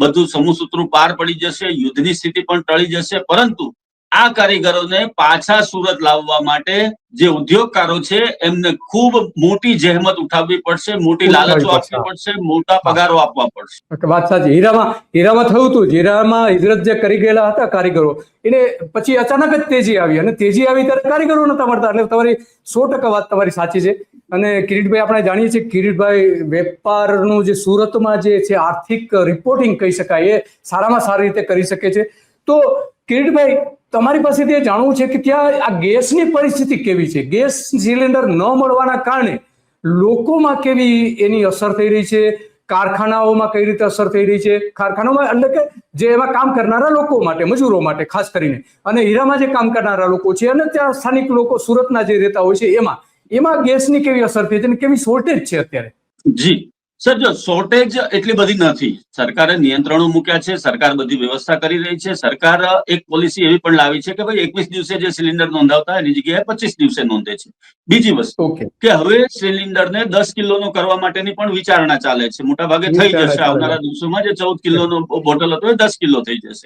બધું સમૂહસૂત્રું પાર પડી જશે, યુદ્ધની સ્થિતિ પણ ટળી જશે. પરંતુ આ કારીગરોને પાછા સુરત લાવવા માટે જે ઉદ્યોગકારો છે એમને ખૂબ મોટી જહેમત ઉઠાવવી પડશે, મોટી લાલચો આપવી પડશે, મોટા પગારો આપવા પડશે. વાત સાચી. હીરામાં થયું હતું. હીરામાં હિજરત જે કરી ગયેલા હતા કારીગરો, એને પછી અચાનક જ તેજી આવી, અને તેજી આવી ત્યારે કારીગરો નતા મળતા. એટલે તમારી 100% વાત તમારી સાચી છે. અને કિરીટભાઈ, આપણે જાણીએ છીએ કિરીટભાઈ, વેપારનું જે સુરતમાં જે છે આર્થિક રિપોર્ટિંગ કહી શકાય, એ સારામાં સારી રીતે કરી શકે છે. તો કિરીટભાઈ, તમારી પાસેથી જાણવું છે કે ત્યાં આ ગેસની પરિસ્થિતિ કેવી છે? ગેસ સિલિન્ડર ન મળવાના કારણે લોકોમાં કેવી એની અસર થઈ રહી છે? કારખાનાઓમાં કઈ રીતે અસર થઈ રહી છે? કારખાનામાં એટલે કે જે એમાં કામ કરનારા લોકો માટે, મજૂરો માટે ખાસ કરીને, અને હીરામાં જે કામ કરનારા લોકો છે, અને ત્યાં સ્થાનિક લોકો સુરતના જે રહેતા હોય છે, એમાં ગેસની કેવી અસર થઈ છે અને કેવી શોર્ટેજ છે અત્યારે? જી સર, જો શોર્ટેજ એટલી બધી નથી. સરકારે નિયંત્રણો મૂક્યા છે, સરકાર બધી વ્યવસ્થા કરી રહી છે. સરકાર એક પોલિસી એવી પણ લાવી છે કે ભાઈ 21 દિવસે જે સિલિન્ડર નોંધાવતા એની જગ્યાએ 25 દિવસે નોંધે છે. બીજી વસ્તુ કે હવે સિલિન્ડરને 10 કિલોનો કરવા માટેની પણ વિચારણા ચાલે છે. મોટા ભાગે થઈ જશે આવનારા દિવસોમાં. જે 14 કિલોનો બોટલ હતો એ 10 કિલો થઈ જશે.